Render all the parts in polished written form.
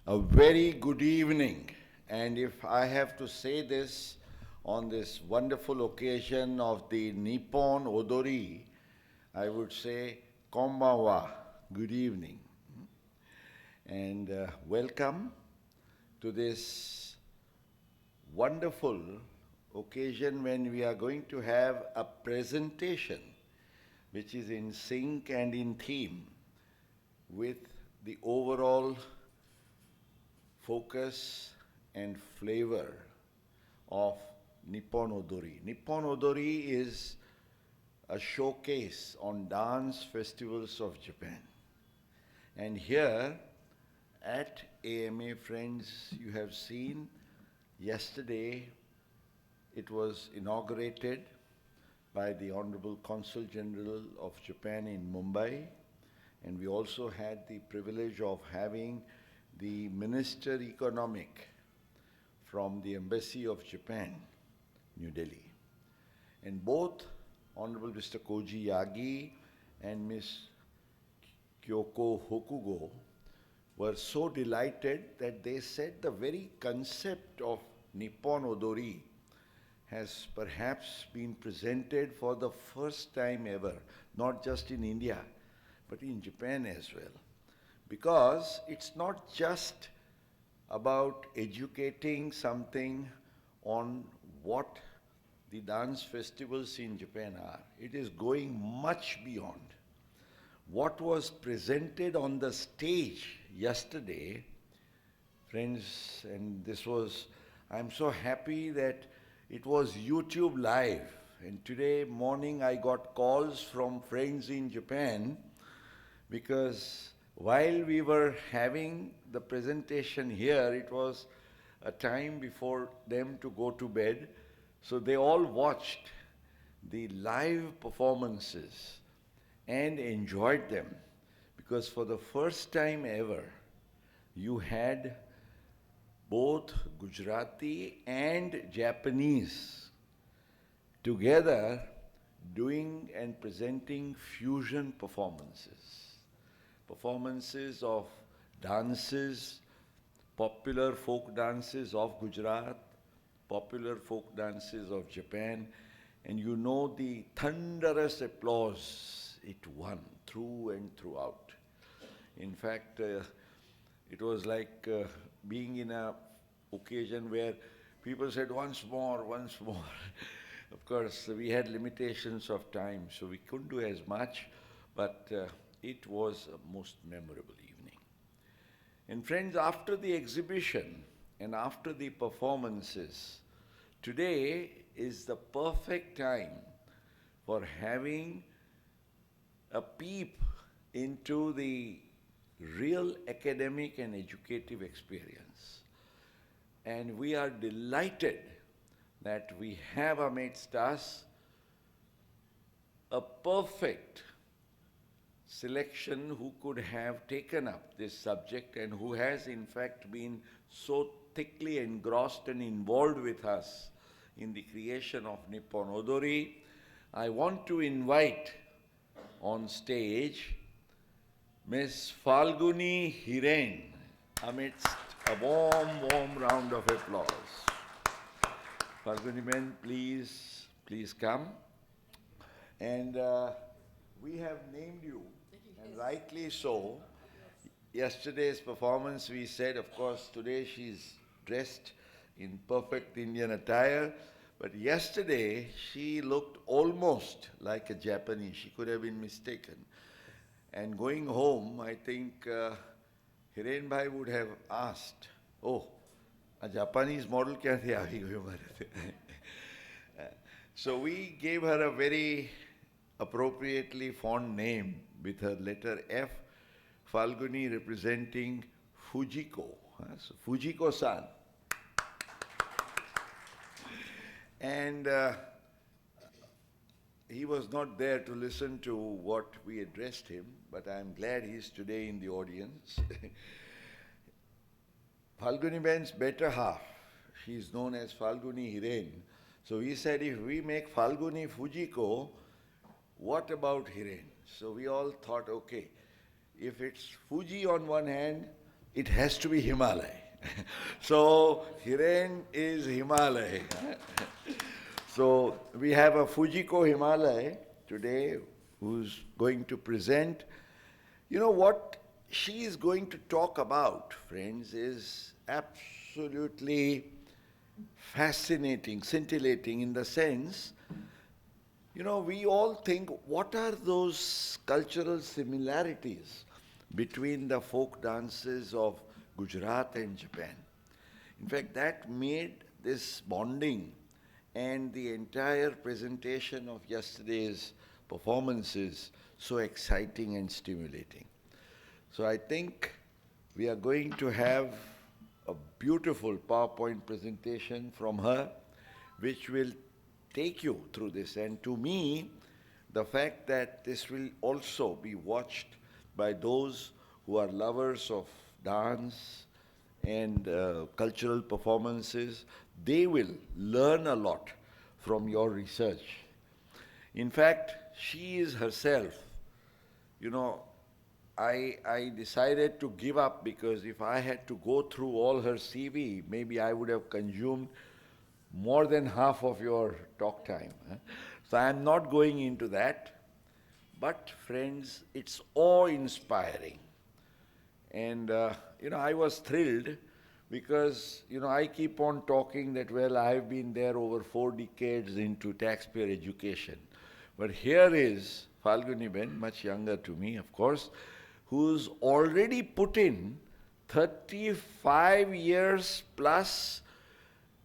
A very good evening, and if I have to say this on this wonderful occasion of the Nippon Odori, I would say Konbanwa, good evening, and welcome to this wonderful occasion when we are going to have a presentation which is in sync and in theme with the overall focus and flavor of Nippon Odori. Nippon Odori is a showcase on dance festivals of Japan. And here at AMA, friends, you have seen yesterday it was inaugurated by the Honorable Consul General of Japan in Mumbai, and we also had the privilege of having the Minister Economic from the Embassy of Japan, New Delhi. And both Honorable Mr. Koji Yagi and Ms. Kyoko Hokugo were so delighted that they said the very concept of Nippon Odori has perhaps been presented for the first time ever, not just in India, but in Japan as well. Because it's not just about educating something on what the dance festivals in Japan are. It is going much beyond. What was presented on the stage yesterday, friends, and I'm so happy that it was YouTube live. And today morning I got calls from friends in Japan because while we were having the presentation here, it was a time before them to go to bed. So they all watched the live performances and enjoyed them. Because for the first time ever, you had both Gujarati and Japanese together doing and presenting fusion performances of dances, popular folk dances of Gujarat, popular folk dances of Japan, and you know the thunderous applause it won through and throughout. In fact, it was like being in an occasion where people said, once more, once more. Of course, we had limitations of time, so we couldn't do as much, but it was a most memorable evening. And friends, after the exhibition and after the performances, today is the perfect time for having a peep into the real academic and educative experience. And we are delighted that we have amidst us a perfect selection who could have taken up this subject and who has in fact been so thickly engrossed and involved with us in the creation of Nippon Odori. I want to invite on stage Miss Falguni Hiren amidst a warm round of applause. Falguni men, please come. And we have named you, and rightly so. Yesterday's performance, we said, of course, today she's dressed in perfect Indian attire, but yesterday she looked almost like a Japanese. She could have been mistaken. And going home, I think Hiren Bhai would have asked, oh, a Japanese model kya the aahi gayi hamare?" So we gave her a very appropriately fond name with her letter F, Falguni representing Fujiko. So Fujiko-san. And he was not there to listen to what we addressed him, but I'm glad he's today in the audience. Falguni Ben's better half, she's known as Falguni Hiren. So he said, if we make Falguni Fujiko, what about Hiren? So we all thought, okay, if it's Fuji on one hand, it has to be Himalaya. So Hiren is Himalaya. So we have a Fujiko Himalaya today who's going to present. You know what she is going to talk about, friends, is absolutely fascinating, scintillating in the sense, you know, we all think, what are those cultural similarities between the folk dances of Gujarat and Japan? In fact, that made this bonding and the entire presentation of yesterday's performances so exciting and stimulating. So I think we are going to have a beautiful PowerPoint presentation from her, which will take you through this. And to me, the fact that this will also be watched by those who are lovers of dance and cultural performances, they will learn a lot from your research. In fact, she is herself, you know, I decided to give up because if I had to go through all her CV, maybe I would have consumed more than half of your talk time. So I'm not going into that. But friends, it's awe-inspiring. And, I was thrilled because, I keep on talking that, well, I've been there over 4 decades into taxpayer education. But here is Falguni Ben, much younger to me, of course, who's already put in 35 years plus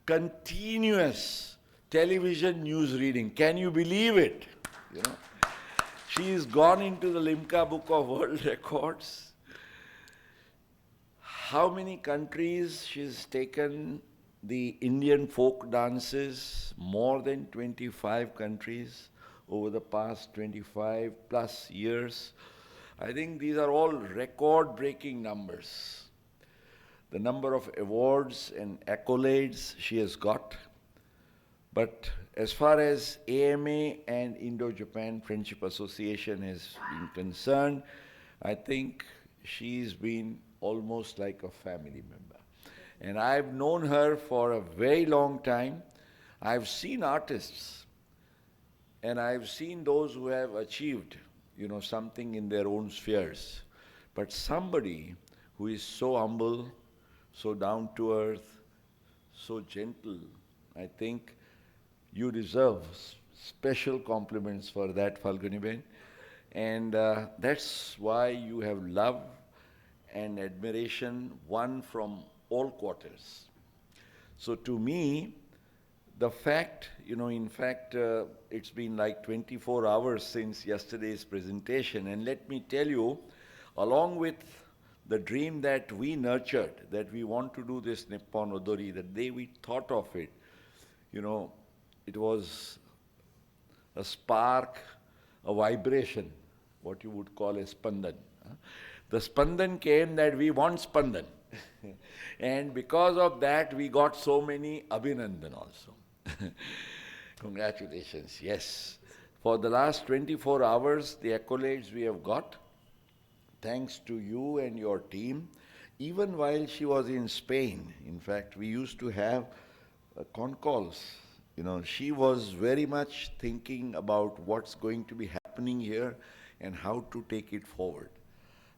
continuous television news reading. Can you believe it? She's gone into the Limca Book of World Records. How many countries she's taken the Indian folk dances? More than 25 countries over the past 25 plus years. I think these are all record-breaking numbers. The number of awards and accolades she has got. But as far as AMA and Indo-Japan Friendship Association has been concerned, I think she's been almost like a family member. And I've known her for a very long time. I've seen artists, and I've seen those who have achieved, something in their own spheres. But somebody who is so humble, so down to earth, so gentle, I think you deserve special compliments for that, Falguni Ben. And that's why you have love and admiration won from all quarters. So to me, the fact, it's been like 24 hours since yesterday's presentation, and let me tell you, along with the dream that we nurtured, that we want to do this Nippon Odori, the day we thought of it, it was a spark, a vibration, what you would call a spandan. The spandan came that we want spandan. And because of that, we got so many abhinandan also. Congratulations, yes. For the last 24 hours, the accolades we have got, thanks to you and your team, even while she was in Spain. In fact, we used to have con calls. She was very much thinking about what's going to be happening here and how to take it forward.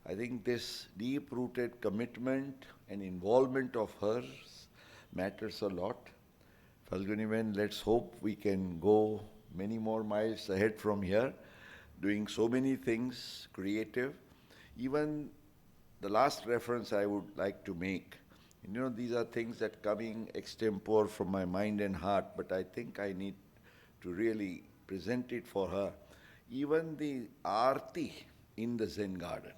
I think this deep-rooted commitment and involvement of hers matters a lot. Falguni Ben, let's hope we can go many more miles ahead from here, doing so many things creative. Even the last reference I would like to make, these are things that coming extempore from my mind and heart, but I think I need to really present it for her. Even the Aarti in the Zen garden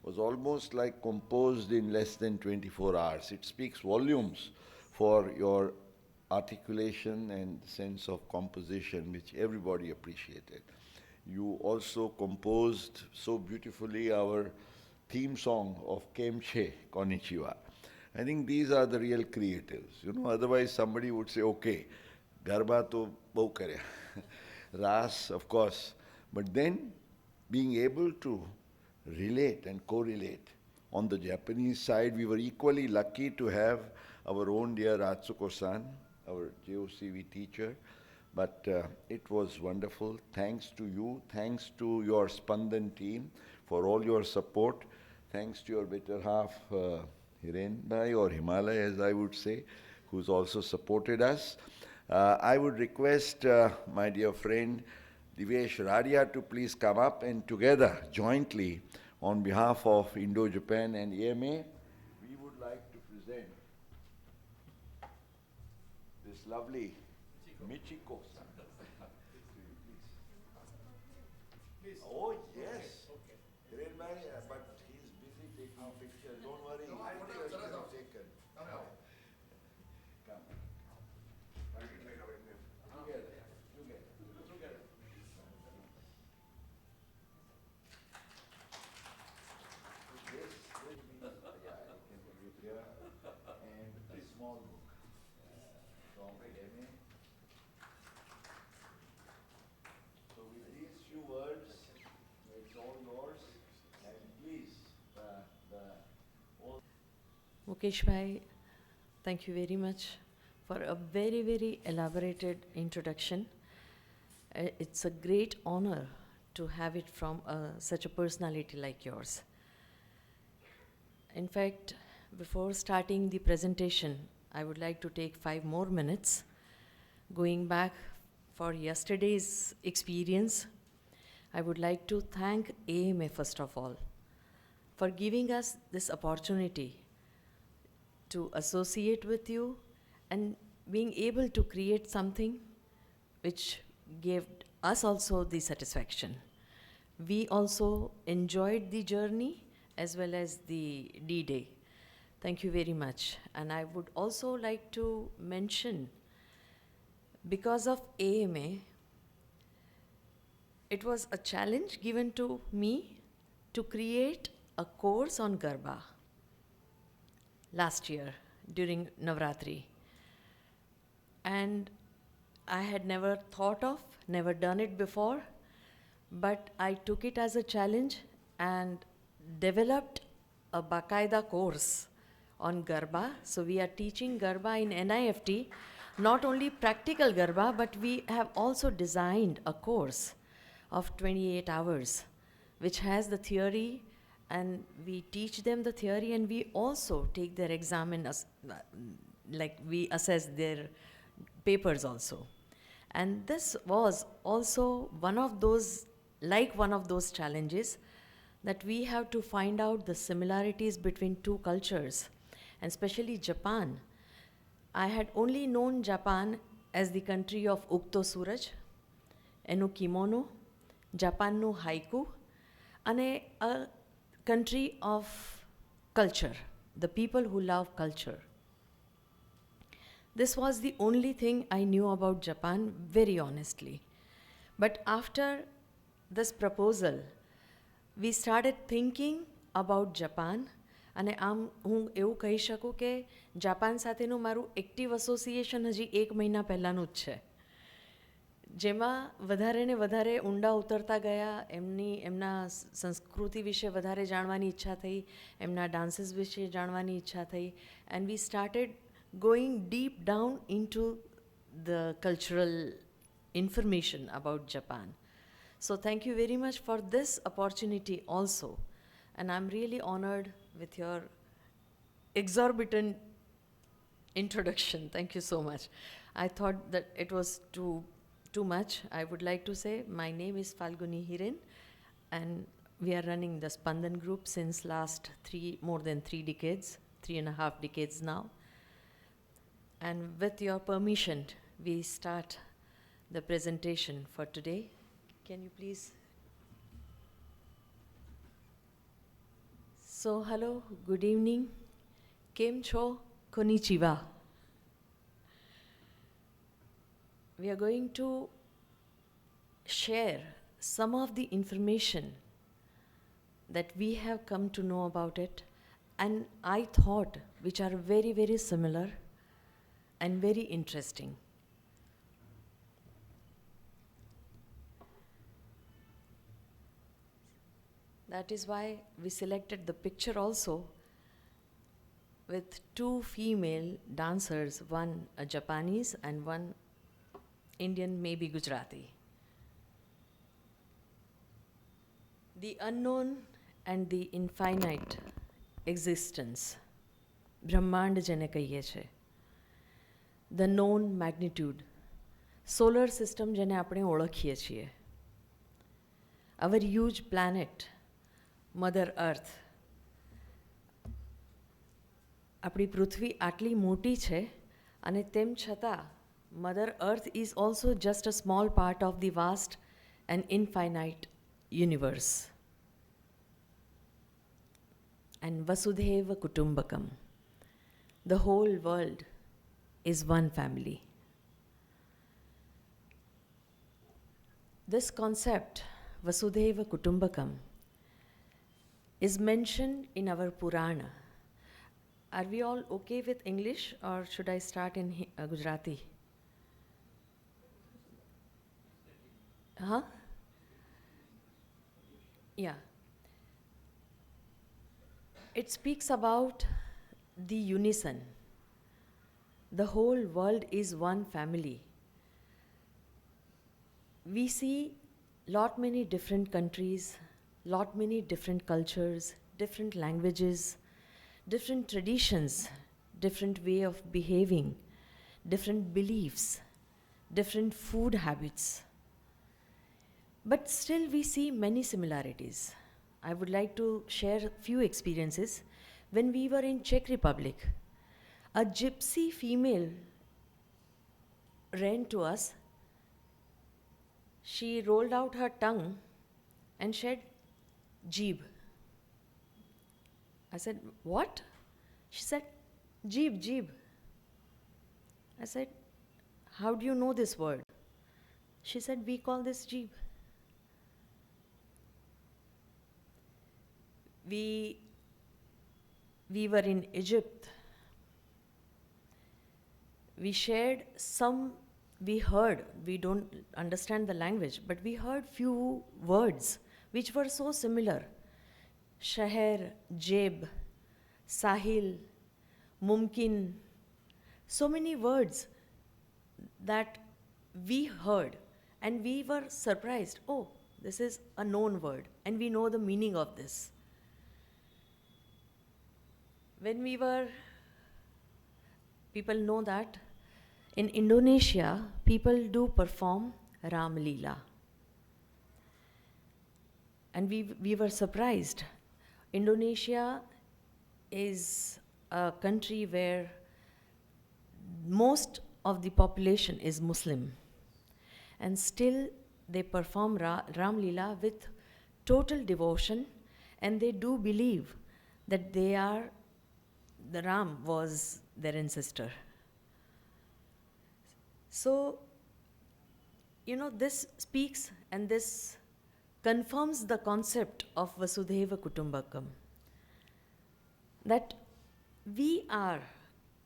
was almost like composed in less than 24 hours. It speaks volumes for your articulation and sense of composition, which everybody appreciated. You also composed so beautifully our theme song of Kemche Konnichiwa. I think these are the real creatives. Otherwise somebody would say, okay, Garba to bahut karya. Ras, of course. But then being able to relate and correlate on the Japanese side, we were equally lucky to have our own dear Atsuko-san, our JOCV teacher. But it was wonderful. Thanks to you. Thanks to your Spandan team for all your support. Thanks to your better half, Hiren Bhai, or Himalaya, as I would say, who's also supported us. I would request my dear friend Divesh Radia to please come up, and together, jointly, on behalf of Indo-Japan and EMA, we would like to present this lovely Michiko-san. Please. Oh, yes. Hiren Bhai, but he's busy taking pictures. Don't worry. No, I pictures will be taken. Come. Together. This will be, yeah, I can give it here. And a small book from EMA. So with these few words, it's all yours. And please, Mukesh Bhai, thank you very much for a very, very elaborated introduction. It's a great honor to have it from such a personality like yours. In fact, before starting the presentation, I would like to take 5 more minutes, going back for yesterday's experience. I would like to thank AMA first of all for giving us this opportunity to associate with you and being able to create something which gave us also the satisfaction. We also enjoyed the journey as well as the D-Day. Thank you very much. And I would also like to mention, because of AMA, it was a challenge given to me to create a course on Garba last year during Navratri. And I had never thought of, never done it before, but I took it as a challenge and developed a Bakaida course on Garba. So we are teaching Garba in NIFT, not only practical Garba, but we have also designed a course of 28 hours, which has the theory, and we teach them the theory, and we also take their exam and like we assess their papers also. And this was also one of those challenges that we have to find out the similarities between two cultures, and especially Japan. I had only known Japan as the country of Ukto Suraj, Eno Kimono, Japan no Haiku, and a country of culture, the people who love culture. This was the only thing I knew about Japan, very honestly. But after this proposal, we started thinking about Japan, અને આમ હું એવું કહી શકું કે Japan સાથેનું મારું active association હજી 1 મહિના પહેલાંનું જ છે, જેમાં વધારે ને વધારે ઊંડા ઉતરતા ગયા, એમના સંસ્કૃતિ વિશે વધારે જાણવાની ઈચ્છા થઈ, એમના ડાન્સીસ વિશે જાણવાની ઈચ્છા થઈ, and we started going deep down into the cultural information about Japan. So thank you very much for this opportunity also, and I'm really honored with your exorbitant introduction. Thank you so much. I thought that it was too much. I would like to say my name is Falguni Hiren, and we are running the Spandan group since last more than 3 decades, 3.5 decades now. And with your permission, we start the presentation for today. Can you please? So, hello, good evening. Kem cho? Konnichiwa. We are going to share some of the information that we have come to know about it, and I thought which are very, very similar and very interesting. that is why we selected the picture also with two female dancers, one a Japanese and one Indian, maybe Gujarati. The unknown and the infinite existence, Brahmand jene kahiye છે. The known magnitude, solar system jene આપણે ઓળખીએ છીએ. Our huge planet, Mother Earth. આપણી પૃથ્વી આટલી મોટી છે અને તેમ છતાં Mother Earth is also just a small part of the vast and infinite universe. And Vasudhaiva Kutumbakam. The whole world is one family. This concept, Vasudhaiva Kutumbakam, is mentioned in our Purana. Are we all okay with English or should I start in Gujarati? Huh? Yeah. It speaks about the unison. The whole world is one family. We see lot many different countries, lot many different cultures, different languages, different traditions, different way of behaving, different beliefs, different food habits. But still we see many similarities. I would like to share a few experiences. When we were in Czech Republic, a gypsy female ran to us. She rolled out her tongue and said, "Jeeb." I said, "What?" She said, "Jeeb, jeeb." I said, "How do you know this word?" She said, "We call this jeeb." We were in Egypt. We shared some, we heard, we don't understand the language, but we heard few words which were so similar. Shaher, Jeb, Sahil, Mumkin, so many words that we heard and we were surprised. Oh, this is a known word and we know the meaning of this. When we were, people know that in Indonesia, people do perform Ram Leela. And we were surprised. Indonesia is a country where most of the population is Muslim. And still they perform Ram Leela with total devotion, and they do believe that the Ram was their ancestor. So, this speaks and this confirms the concept of Vasudhaiva Kutumbakam. That we are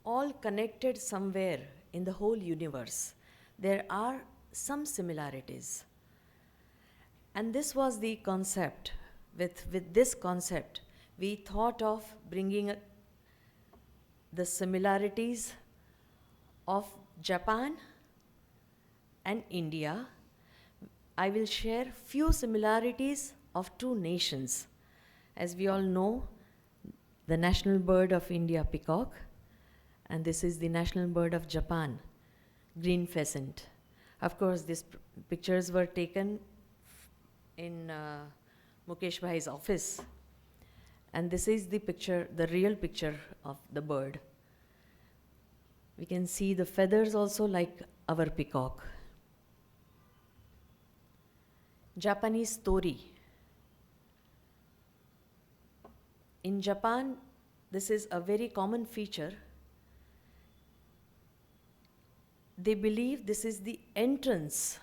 all connected somewhere in the whole universe. There are some similarities. And this was the concept. With this concept, we thought of bringing the similarities of Japan and India. I will share few similarities of two nations. As we all know, the national bird of India, peacock, and this is the national bird of Japan, green pheasant. Of course, these pictures were taken in Mukesh Bhai's office. And this is the picture, the real picture of the bird. We can see the feathers also like our peacock. Japanese story. In Japan, this is a very common feature. They believe this is the entrance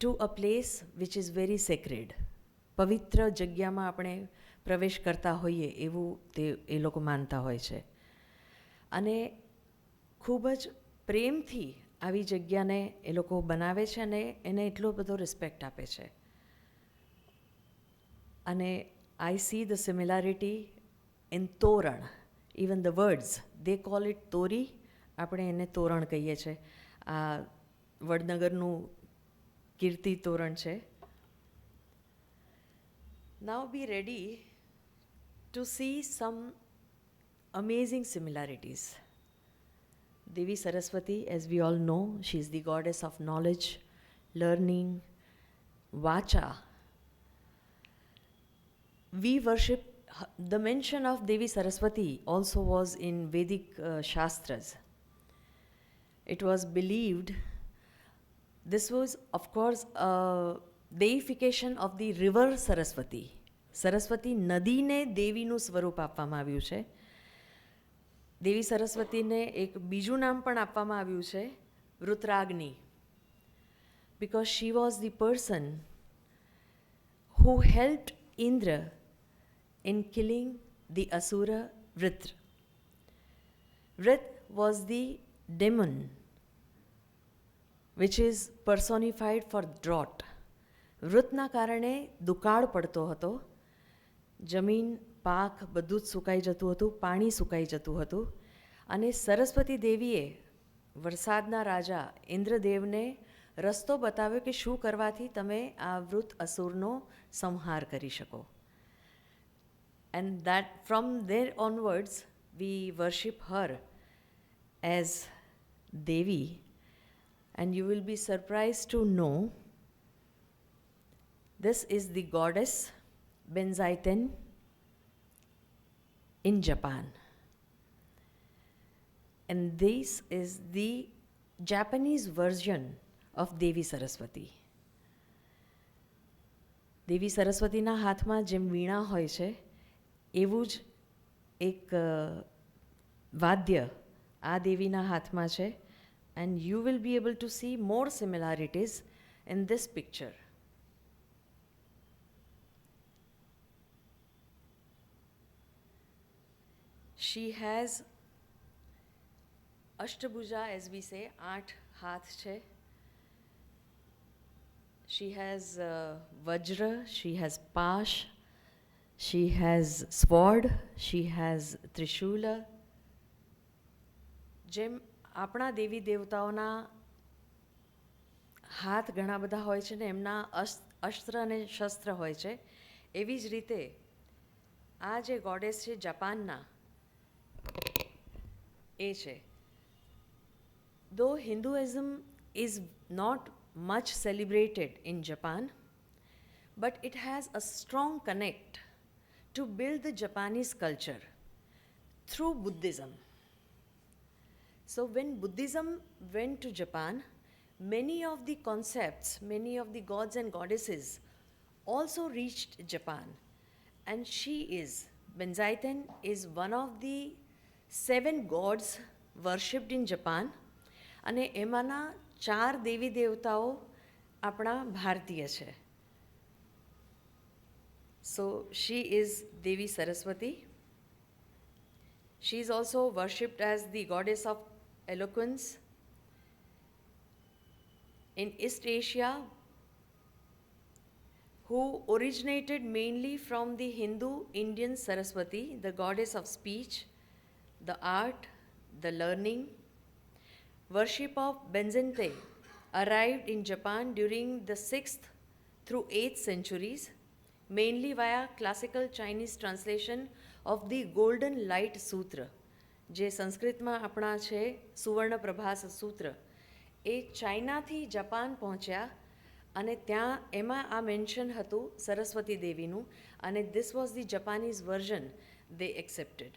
to a place which is very sacred. પવિત્ર જગ્યામાં આપણે પ્રવેશ કરતા હોઈએ એવું એ લોકો માનતા હોય છે. અને ખૂબ જ પ્રેમથી આવી જગ્યાને એ લોકો બનાવે છે અને એને એટલો બધો રિસ્પેક્ટ આપે છે. અને I see the similarity in તોરણ. Even the words, they call it તોરી, આપણે એને તોરણ કહીએ છીએ. આ વડનગરનું કીર્તિ તોરણ છે. Now be ready to see some amazing similarities. Devi Saraswati, as we all know, she is the goddess of knowledge, learning, vacha. We worship, the mention of Devi Saraswati also was in Vedic Shastras. It was believed, this was of course a deification of the river Saraswati. Saraswati નદીને દેવીનું સ્વરૂપ આપવામાં આવ્યું છે. દેવી સરસ્વતીને એક બીજું નામ પણ આપવામાં આવ્યું છે, વૃત્રાગ્નિ, because she was the person who helped Indra in killing the Asura Vritra. Vrit was the demon which is personified for drought. વૃતના કારણે દુકાળ પડતો હતો, જમીન પાક બધું જ સુકાઈ જતું હતું, પાણી સુકાઈ જતું હતું, અને સરસ્વતી દેવીએ વરસાદના રાજા ઇન્દ્રદેવને રસ્તો બતાવ્યો કે શું કરવાથી તમે આ વૃત અસુરનો સંહાર કરી શકો. And that from there onwards we worship her as Devi, and you will be surprised to know this is the goddess Benzaiten in Japan. And this is the Japanese version of Devi Saraswati. દેવી સરસ્વતીના હાથમાં જેમ વીણા હોય છે એવું જ એક વાદ્ય આ દેવીના હાથમાં છે. And you will be able to see more similarities in this picture. She has Ashtabhuja, as we say, 8 હાથ છે. She has Vajra, she has Pash, she has Sword, she has Trishula. જેમ આપણા દેવી દેવતાઓના હાથ ઘણા બધા હોય છે ને એમના અસ્ત્ર અને શસ્ત્ર હોય છે, એવી જ રીતે આ જે ગોડેસ છે જાપાનના એ છે. Though Hinduism is not much celebrated in Japan, but it has a strong connect to build the Japanese culture through Buddhism. So when Buddhism went to Japan, many of the concepts, many of the gods and goddesses also reached Japan. And Benzaiten is one of the 7 gods worshipped in Japan. અને એમાંના 4 દેવી દેવતાઓ આપણા ભારતીય છે. So she is Devi Saraswati. She is also worshipped as the goddess of eloquence. In East Asia, who originated mainly from the Hindu Indian Saraswati, the goddess of speech, the art, the learning. Worship of Benzante arrived in Japan during the 6th through 8th centuries, mainly via classical Chinese translation of the Golden Light Sutra. જે સંસ્કૃતમાં આપણા છે સુવર્ણ પ્રભાસ સૂત્ર, એ ચાઇનાથી Japan પહોંચ્યા અને ત્યાં એમાં આ મેન્શન હતું સરસ્વતી દેવીનું, અને this was the Japanese version they accepted.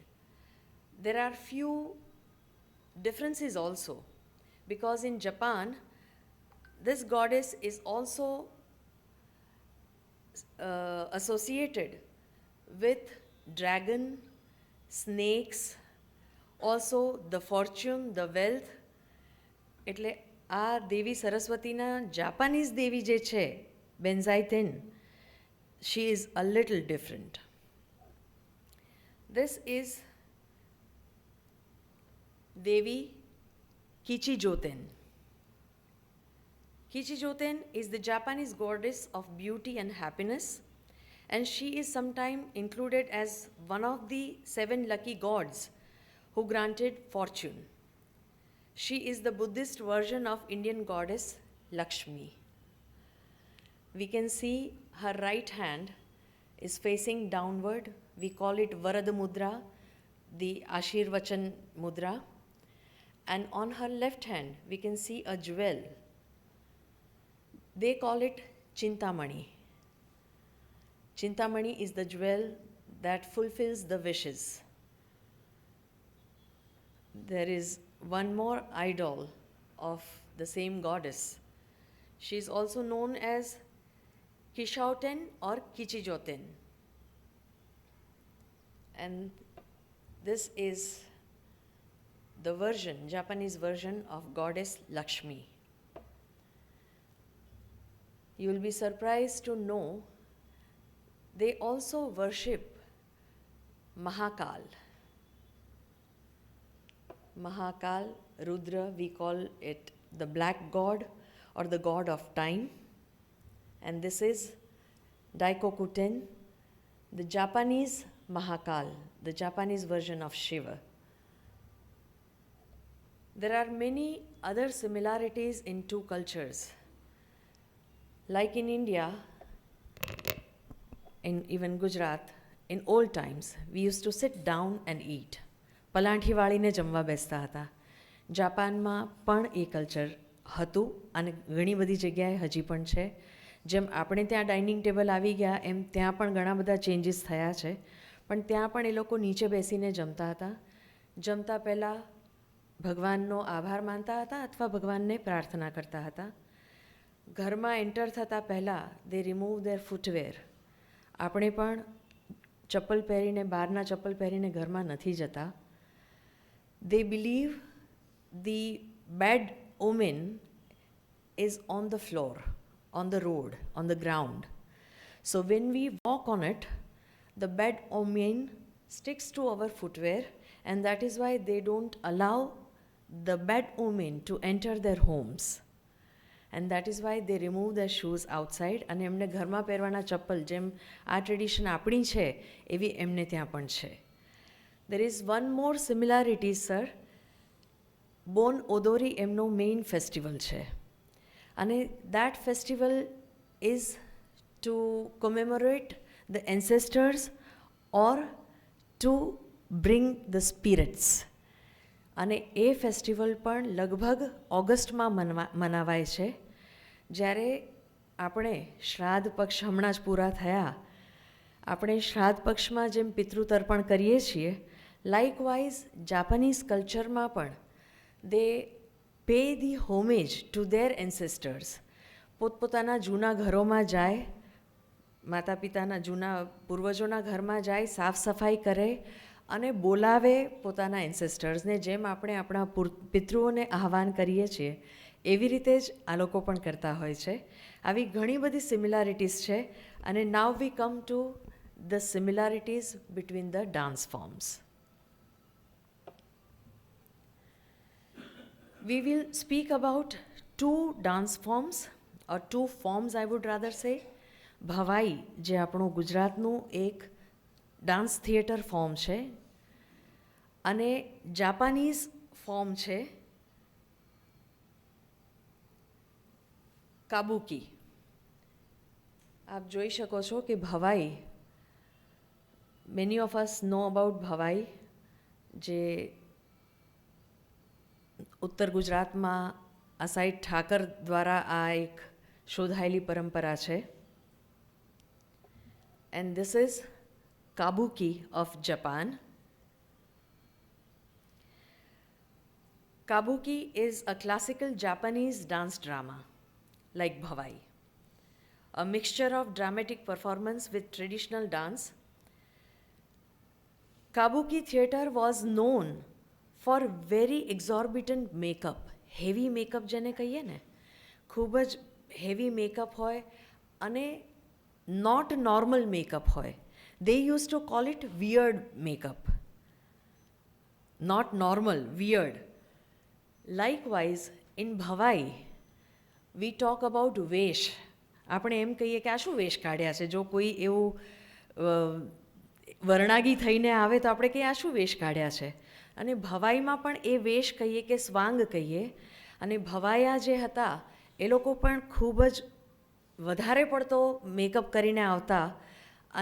There are few differences also, because in Japan this goddess is also associated with dragon, snakes, also the fortune, the wealth. એટલે આ દેવી સરસ્વતીના જાપાનીઝ દેવી જે છે બેન્ઝાઇટેન, she is a little different. This is Devi Kichijoten. Kichijoten is the Japanese goddess of beauty and happiness, and she is sometimes included as one of the 7 lucky gods who granted fortune. She is the Buddhist version of Indian goddess Lakshmi. We can see her right hand is facing downward. We call it Varada Mudra, the Ashirvachan Mudra. And on her left hand, we can see a jewel. They call it Chintamani. Chintamani is the jewel that fulfills the wishes. There is one more idol of the same goddess. She is also known as Kishauten or Kichijoten. And this is the version, Japanese version of goddess Lakshmi. You will be surprised to know they also worship Mahakal. Mahakal, Rudra, we call it the black god or the god of time. And this is Daikokuten, the Japanese Mahakal, the Japanese version of Shiva. There are many other similarities in two cultures. Like in India, in even Gujarat, in old times, we used to sit down and eat. પલાંઠી વાળીને જમવા બેસતા હતા. જાપાનમાં પણ એ culture હતું અને ઘણી બધી જગ્યાએ હજી પણ છે. જેમ આપણે ત્યાં ડાઇનિંગ ટેબલ આવી ગયા એમ ત્યાં પણ ઘણા બધા ચેન્જીસ થયા છે. પણ ત્યાં પણ એ લોકો નીચે બેસીને જમતા હતા. જમતા પહેલાં ભગવાનનો આભાર માનતા હતા અથવા ભગવાનને પ્રાર્થના કરતા હતા. ઘરમાં એન્ટર થતાં પહેલાં દે રિમૂવ ધેર ફૂટવેર. આપણે પણ ચપ્પલ પહેરીને બહારના ચપ્પલ પહેરીને ઘરમાં નથી જતા. They believe the bad omen is on the floor, on the road, on the ground. So when we walk on it, the bad omen sticks to our footwear, and that is why they don't allow the bad omen to enter their homes. And that is why they remove their shoes outside અને એમને ઘરમાં પહેરવાના ચપ્પલ જેમ આ tradition આપણી છે એવી એમને ત્યાં પણ છે. There is one more similarity, sir. Bon Odori એમનો main festival છે. અને that festival is to commemorate the ancestors or to bring the spirits. અને એ ફેસ્ટિવલ પણ લગભગ ઓગસ્ટમાં મનાવાય છે. જ્યારે આપણે શ્રાદ્ધ પક્ષ હમણાં જ પૂરા થયા, આપણે શ્રાદ્ધ પક્ષમાં જેમ પિતૃતર્પણ કરીએ છીએ, લાઇકવાઇઝ જાપાનીઝ કલ્ચરમાં પણ they pay the homage to their ancestors. પોતપોતાના જૂના ઘરોમાં જાય, માતા પિતાના જૂના પૂર્વજોના ઘરમાં જાય, સાફ સફાઈ કરે અને બોલાવે પોતાના એન્સેસ્ટર્સને. જેમ આપણે આપણા પિતૃઓને આહ્વાન કરીએ છીએ એવી રીતે જ આ લોકો પણ કરતા હોય છે. આવી ઘણી બધી સિમિલારિટીઝ છે. અને now we come to the similarities between the dance forms. We will speak about two dance forms or two forms, I would rather say. ભવાઈ જે આપણું ગુજરાતનું એક ડાન્સ થિયેટર ફોર્મ છે અને જાપાનીઝ ફોર્મ છે કાબુકી. આપ જોઈ શકો છો કે Bhavai, many of us know about Bhavai, જે ઉત્તર ગુજરાતમાં આ સાઈડ ઠાકર દ્વારા આ એક શોધાયેલી પરંપરા છે. And this is Kabuki of Japan. Kabuki is a classical Japanese dance drama like Bhavai, a mixture of dramatic performance with traditional dance. Kabuki theatre was known for very exorbitant makeup, heavy makeup જેને કહીએ ને, ખૂબ જ heavy makeup હોય અને not normal makeup હોય. They used to call it weird makeup. Not normal, weird. Likewise, in Bhavai, we talk about વેશ. આપણે એમ કહીએ કે આ શું વેશ કાઢ્યા છે. જો કોઈ એવું વર્ણાગી થઈને આવે તો આપણે કહીએ આ શું વેશ કાઢ્યા છે. અને ભવાઈમાં પણ એ વેશ કહીએ કે સ્વાંગ કહીએ. અને ભવાયા જે હતા એ લોકો પણ ખૂબ જ વધારે પડતો મેકઅપ કરીને આવતા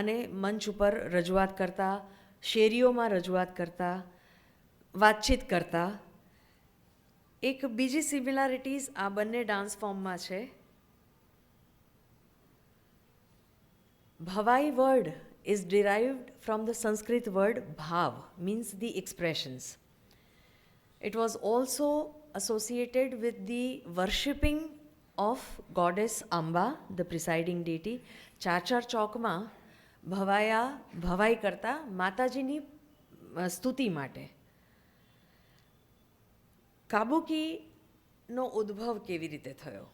અને મંચ ઉપર રજૂઆત કરતા, શેરીઓમાં રજૂઆત કરતા, વાતચીત કરતા. એક બીજી સિમિલારિટીઝ આ બંને ડાન્સ ફોર્મમાં છે. ભવાઈ word is derived from the Sanskrit word bhav, means the expressions. It was also associated with the worshipping of goddess Amba, the presiding deity. ચાચર ચોકમાં ભવાઈ કરતા માતાજીની સ્તુતિ માટે. કાબુકીનો ઉદ્ભવ કેવી રીતે થયો?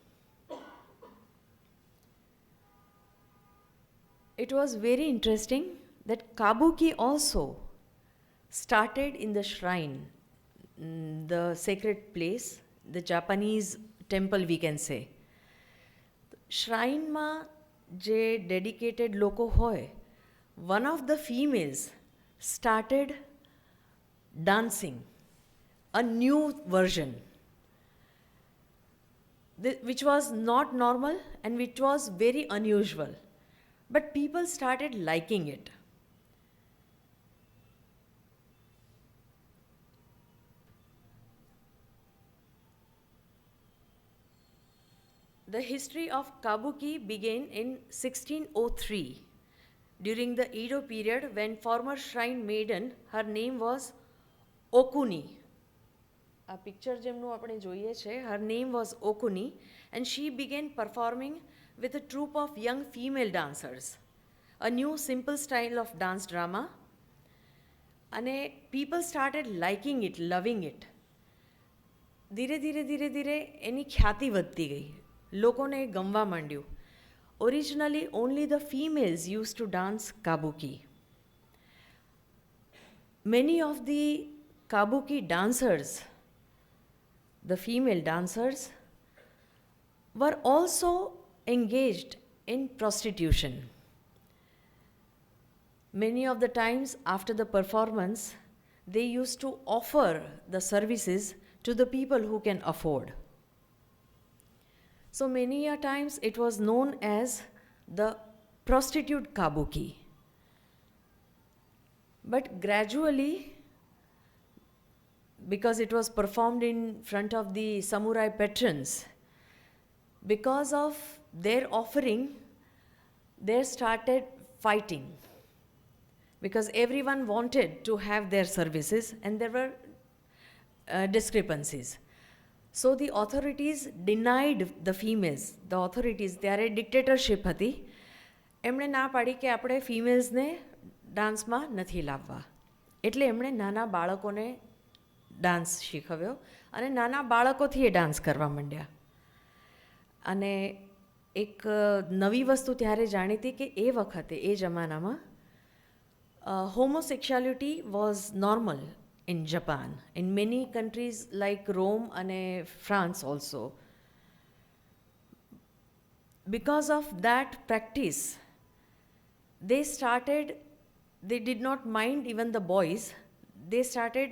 It was very interesting that Kabuki also started in the shrine, the sacred place, the Japanese temple we can say. Shrine માં જે dedicated લોકો હોય, one of the females started dancing a new version, which was not normal and which was very unusual. But people started liking it. The history of Kabuki began in 1603 during the Edo period when former shrine maiden, her name was Okuni. A picture જેમનું આપણે જોઈએ છે, her name was Okuni, and she began performing with a troupe of young female dancers, a new simple style of dance drama, and people started liking it, loving it. ધીરે ધીરે એની ખ્યાતિ વધતી ગઈ, લોકોને ગમવા માંડ્યું. Originally only the females used to dance kabuki. Many of the kabuki dancers, the female dancers, were also engaged in prostitution. Many of the times after the performance, they used to offer the services to the people who can afford. So many a times it was known as the prostitute kabuki. But gradually, because it was performed in front of the samurai patrons, because of their offering, they started fighting. Because everyone wanted to have their services and there were discrepancies. So the authorities denied the females. The authorities, ત્યારે dictatorship હતી, એમણે ના પાડી કે આપણે ફિમેલ્સને ડાન્સમાં નથી લાવવા. એટલે એમણે નાના બાળકોને ડાન્સ શીખવ્યો અને નાના બાળકોથી એ ડાન્સ કરવા માંડ્યા. અને એક નવી વસ્તુ ત્યારે જાણીતી કે એ વખતે એ જમાનામાં homosexuality was normal in Japan, in many countries like Rome and France also. Because of that practice, they did not mind even the boys. They started,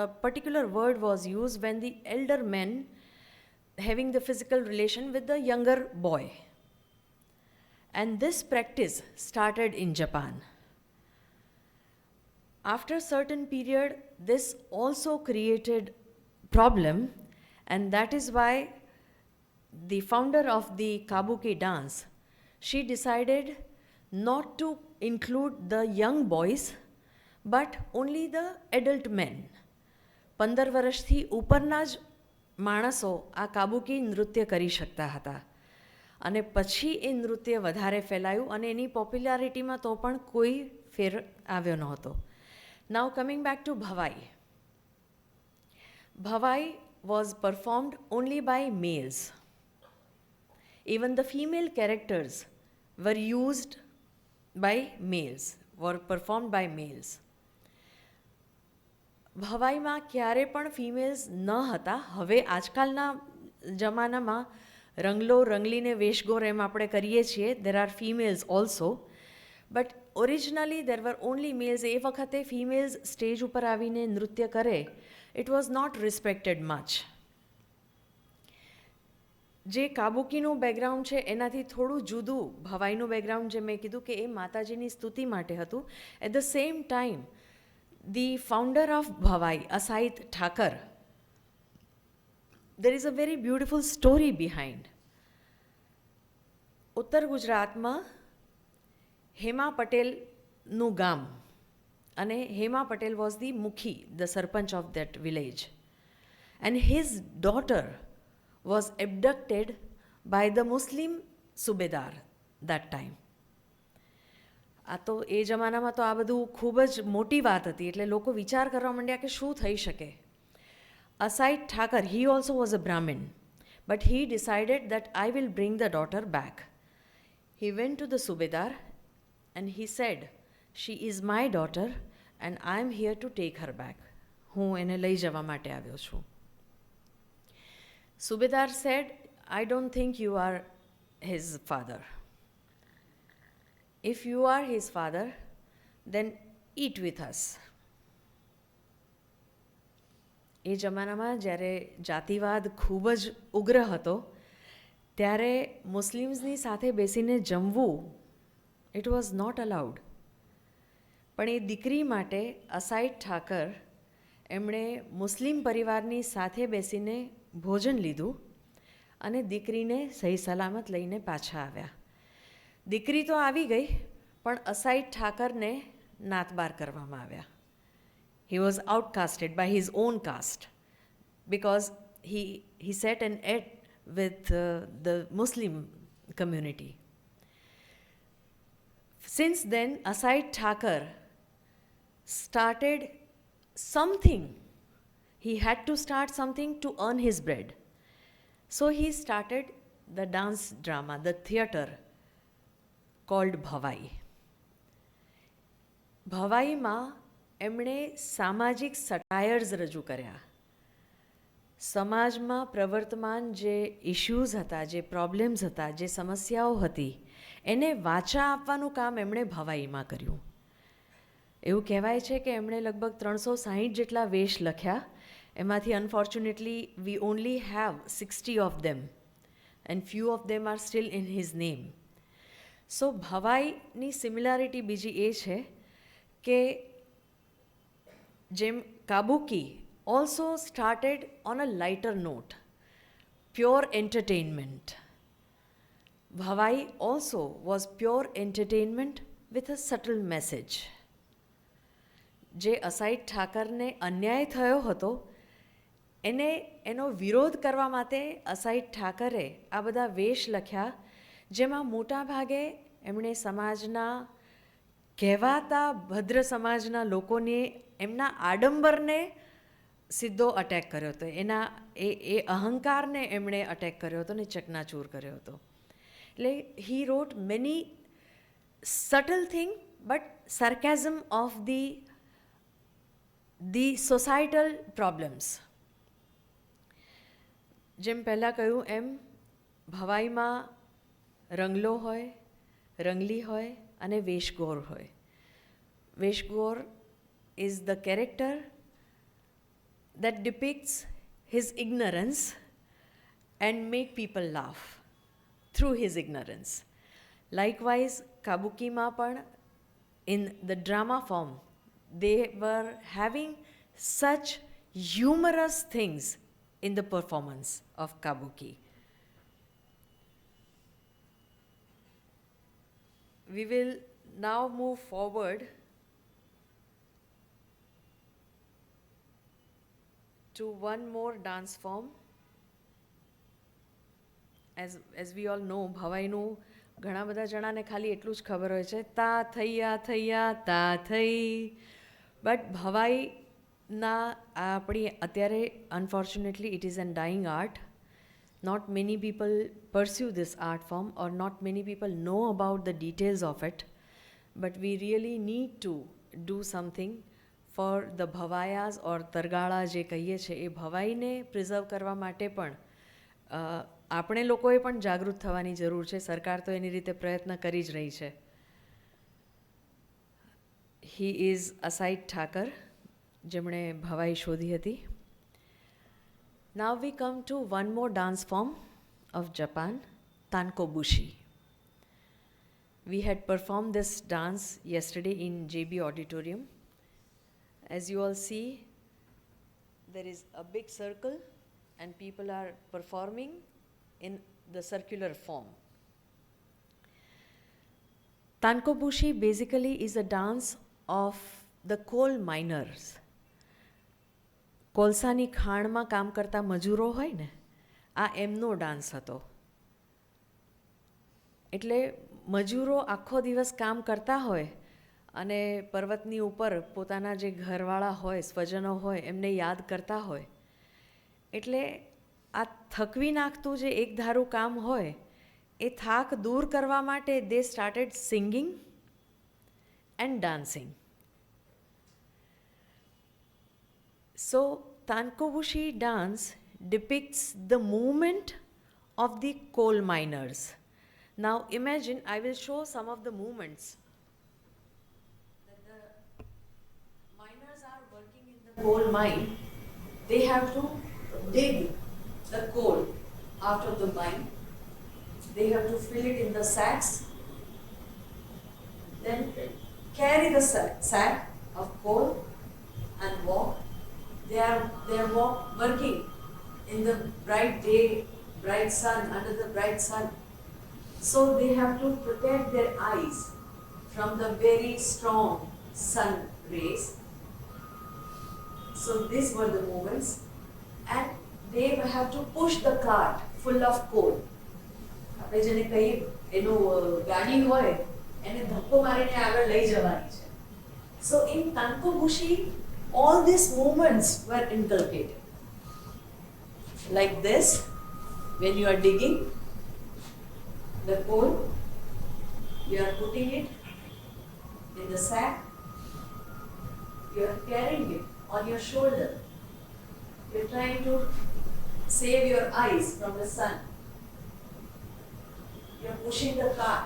a particular word was used when the elder men having the physical relation with the younger boy. And this practice started in Japan. After a certain period, this also created problem, and that is why the founder of the Kabuki dance, she decided not to include the young boys, but only the adult men. 15 વર્ષથી ઉપરના જ માણસો આ કાબુકી નૃત્ય કરી શકતા હતા. અને પછી એ નૃત્ય વધારે ફેલાયું અને એની પોપ્યુલારિટીમાં તો પણ કોઈ ફેર આવ્યો નહોતો. Now coming back to Bhavai. Bhavai was performed only by males. Even the female characters were used by males, were performed by males. ભવાઈમાં ક્યારે પણ ફિમેલ્સ ન હતા. હવે આજકાલના જમાનામાં રંગલો રંગલીને વેશગોર એમ આપણે કરીએ છીએ, there are females also, but originally there were only males. એ વખતે ફિમેલ્સ સ્ટેજ ઉપર આવીને નૃત્ય કરે, it was not respected much. જે કાબુકીનું બેકગ્રાઉન્ડ છે એનાથી થોડું જુદું ભવાઈનું બેકગ્રાઉન્ડ, જે મેં કીધું કે એ માતાજીની સ્તુતિ માટે હતું. At the same time the founder of Bhavai, Asait Thakar, there is a very beautiful story behind. ઉત્તર ગુજરાતમાં હેમા પટેલનું ગામ, અને Hema Patel was the mukhi, the sarpanch of that village, and his daughter was abducted by the Muslim Subedar that time. આ તો એ જમાનામાં તો આ બધું ખૂબ જ મોટી વાત હતી, એટલે લોકો વિચાર કરવા માંડ્યા કે શું થઈ શકે. Aside Thakar, he also was a Brahmin, but he decided that I will bring the daughter back. He went to the Subedar and he said, she is my daughter and I am here to take her back. હું એને લઈ જવા માટે આવ્યો છું. Subedar said, I don't think you are his father. If you are his father, then eat with us. એ જમાનામાં જ્યારે જાતિવાદ ખૂબ જ ઉગ્ર હતો, ત્યારે મુસ્લિમ્સની સાથે બેસીને જમવું ઇટ વોઝ નોટ અલાઉડ. પણ એ દીકરી માટે અસાઇડ ઠાકર, એમણે મુસ્લિમ પરિવારની સાથે બેસીને ભોજન લીધું અને દીકરીને સહી સલામત લઈને પાછા આવ્યા. દીકરી તો આવી ગઈ, પણ અસાઇડ ઠાકરને નાતબાર કરવામાં આવ્યા. He was outcasted by his own caste because he sat and ate with the Muslim community. Since then, Asaid Thakur started something. He had to start something to earn his bread. So he started the dance drama, the theatre called Bhavai. ભવાઈમાં એમણે સામાજિક સટાયર્સ રજૂ કર્યા. સમાજમાં પ્રવર્તમાન જે issues હતા, જે problems હતા, જે સમસ્યાઓ હતી, એને વાચા આપવાનું કામ એમણે ભવાઈમાં કર્યું. એવું કહેવાય છે કે એમણે લગભગ 360 જેટલા વેશ લખ્યા. એમાંથી unfortunately we only have 60 of them and few of them are still in his name. So ભવાઈની સિમિલારિટી બીજી એ છે કે જેમ Kabuki also started on a lighter note, pure entertainment. Bhavai also was pure entertainment with a subtle message. જે અસાઇડ ઠાકરને અન્યાય થયો હતો એનો વિરોધ કરવા માટે અસાઇડ ઠાકરે આ બધા વેશ લખ્યા, જેમાં મોટા ભાગે એમણે સમાજના કહેવાતા ભદ્ર સમાજના લોકોને એમના આડંબરને સીધો અટેક કર્યો હતો. એના એ અહંકારને એમણે અટેક કર્યો હતો ને ચકનાચૂર કર્યો હતો. એટલે he wrote many subtle thing but sarcasm of the societal problems. જેમ પહેલાં કહ્યું એમ ભવાઈમાં રંગલો હોય, રંગલી હોય અને વેશગોર હોય. વેશગોર is the character that depicts his ignorance and make people laugh through his ignorance. Likewise, Kabukima પણ in the drama form, they were having such humorous things in the performance of Kabuki. We will now move forward to one more dance form. As we all know, ભવાઈનું ઘણા બધા જણાને ખાલી એટલું જ ખબર હોય છે, તા થૈયા થૈયા તા થઈ. બટ ભવાઈના આપણી અત્યારે unfortunately it is an dying art. Not many people pursue this art form or not many people know about the details of it, but we really need to do something for the ભવાયાસ or તરગાળા જે કહીએ છીએ એ ભવાઈને preserve કરવા માટે પણ આપણે લોકોએ પણ જાગૃત થવાની જરૂર છે. સરકાર તો એની રીતે પ્રયત્ન કરી જ રહી છે. He is Aside Thakur, જેમણે ભવાઈ શોધી હતી. Now we come to one more dance form of Japan, Tankobushi. We had performed this dance yesterday in JB Auditorium. As you all see, there is a big circle and people are performing in the circular form. Tankobushi basically is a dance of the coal miners. કોલસાની ખાણમાં કામ કરતા મજૂરો હોય ને, આ એમનો dance હતો. એટલે મજૂરો આખો દિવસ કામ કરતા હોય અને પર્વતની ઉપર પોતાના જે ઘરવાળા હોય, સ્વજનો હોય, એમને યાદ કરતા હોય. એટલે આ થકવી નાખતું જે એક ધારું કામ હોય, એ થાક દૂર કરવા માટે દે started singing and dancing. So, Tankobushi dance depicts the movement of the coal miners. Now imagine, I will show some of the movements. That the miners are working in the coal mine. They have to dig the coal out of the mine. They have to fill it in the sacks. Then carry the sack of coal and walk. They are working in the bright day, bright sun, under the bright sun. So they have to protect their eyes from the very strong sun rays. So these were the movements, and they have to push the cart full of coal. આપણે જેને કહીએ એનું ગાડી હોય એને ધક્કો મારીને આગળ લઈ જવાની છે. So in Tankobushi, all these movements were inculcated. Like this, when you are digging the coal, you are putting it in the sack, you are carrying it on your shoulder. You are trying to save your eyes from the sun. You are pushing the cart.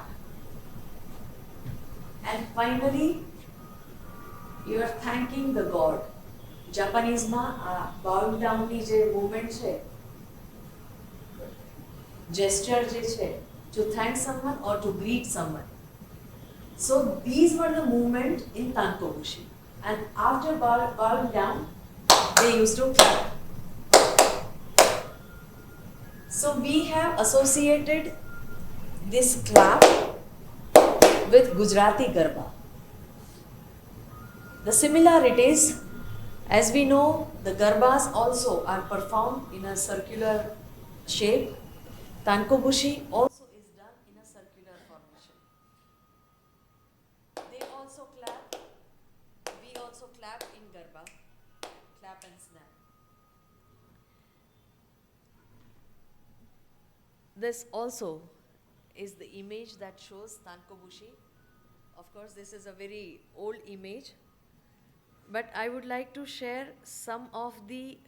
And finally, you are thanking the God. Japanese ma bowing down ni je movement che, gesture je che, to thank someone or to greet someone. So these were the movement in Tankobushi. And after bowing down, they used to clap. So we have associated this clap with Gujarati Garba. The similarities, as we know, the Garbas also are performed in a circular shape. Tankobushi also is done in a circular formation. They also clap. We also clap in Garba. Clap and snap. This also is the image that shows Tankobushi. Of course, this is a very old image. But I would like to share some of the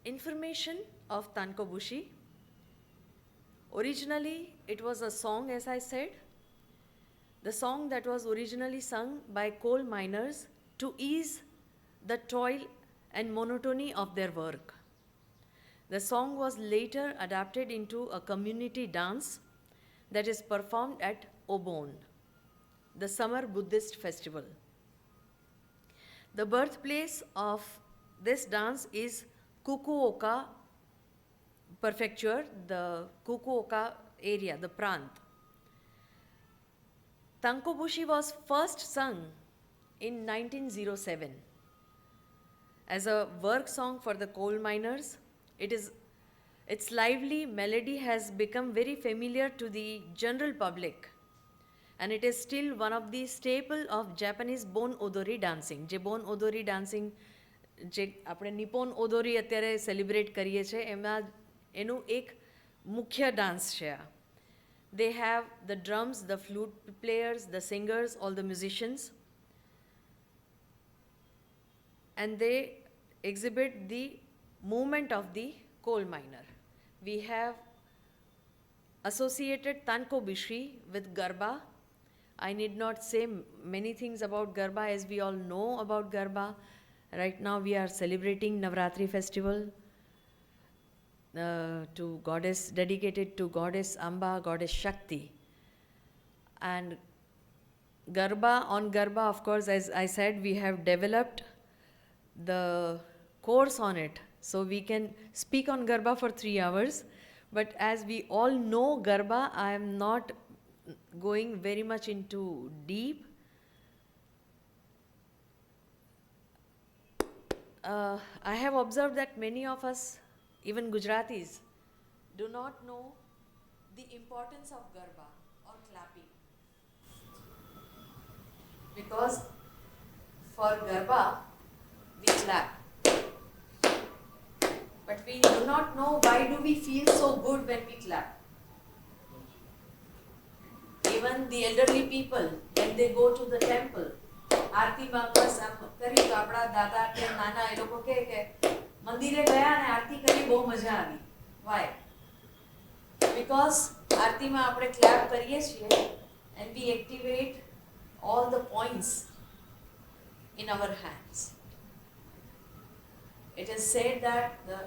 information of Tankobushi. Originally, it was a song, as I said. The song that was originally sung by coal miners to ease the toil and monotony of their work. The song was later adapted into a community dance that is performed at Obon, the summer Buddhist festival. The birthplace of this dance is Fukuoka Prefecture, the Fukuoka area, the Prant. Tankobushi was first sung in 1907 as a work song for the coal miners. Its lively melody has become very familiar to the general public. And it is still one of the staple of Japanese Bon Odori dancing. જે Bon Odori dancing, જે આપણે નિપોન ઓદોરી અત્યારે celebrate કરીએ છીએ, એમાં એનું એક મુખ્ય ડાન્સ છે આ. They have the drums, the flute players, the singers, all the musicians. And they exhibit the movement of the coal miner. We have associated Tankobushi with Garba. I need not say many things about Garba, as we all know about Garba. Right now we are celebrating Navratri festival to goddess, dedicated to goddess Amba, goddess Shakti. And Garba, of course, as I said, we have developed the course on it. So we can speak on Garba for 3 hours. But as we all know Garba, I am not going very much into deep. I have observed that many of us, even Gujaratis, do not know the importance of Garba or clapping. Because for Garba, we clap. But we do not know why do we feel so good when we clap. Even the elderly people, when they go to the temple, આરતીમાં બસ આમ કરી તો આપણા દાદા કે નાના એ લોકો કહે કે મંદિરે ગયા અને આરતી કરી બહુ મજા આવી. Why? Because આરતીમાં આપણે ક્લેપ કરીએ છીએ and we activate all the points in our hands. It is said that the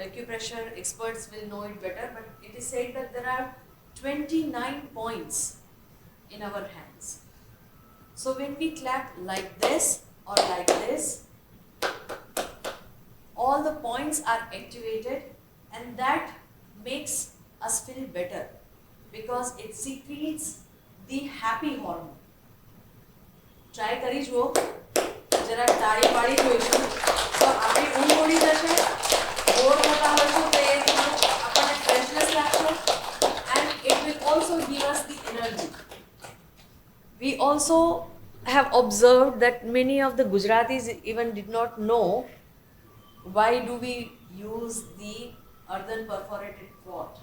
acupressure experts will know it better, but it is said that there are 29 points in our hands. So when we clap like this or like this, all the points are activated and that makes us feel better because it secretes the happy hormone. Try કરી જુઓ, જરા તાળી પાડી જોઈશું તો આપણી ઊંઘ ઉડી જશે, બોર થતા હોઈશું તો એ આપણને ફ્રેશનેસ લાગશે and it will also give us the energy. We also have observed that many of the Gujaratis even did not know why do we use the earthen perforated pot.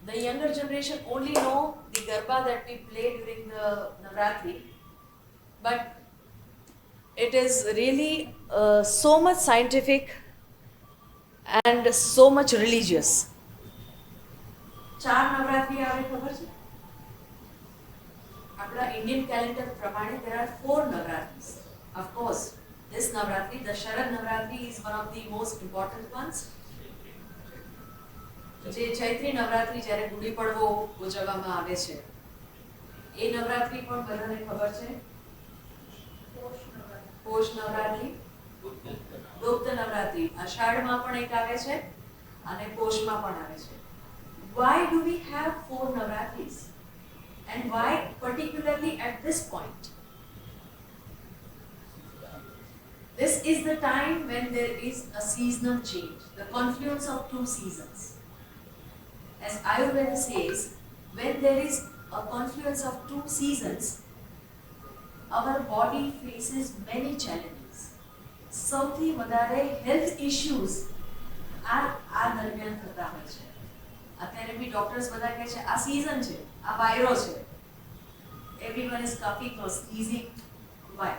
The younger generation only know the Garba that we play during the Navratri, but it is really so much scientific and so much religious. 4 Navratri આવે ખબર છે? આપણા Indian calendar પ્રમાણે there are 4 Navratris. Of course, this Navratri, the Sharad Navratri, is one of the most important ones. જે ચૈત્રી નવરાત્રી જ્યારે ગુડી પડવો ઉજવવામાં આવે છે, એ નવરાત્રી પણ બધાને ખબર છે. પોષ નવરાત્રી, ગુપ્ત નવરાત્રી, અષાઢમાં પણ એક આવે છે અને પોષમાં પણ આવે છે. Why do we have 4 Navratris? And why particularly at this point? This is the time when there is a seasonal change, the confluence of 2 seasons. As Ayurveda says, when there is a confluence of 2 seasons, our body faces many challenges. સૌથી વધારે health issues આ દરમિયાન થતા હોય છે. અત્યારે બી doctors બધા કહે છે આ સીઝન છે, આ વાયરો છે. Everyone is coughing or sneezing. Why?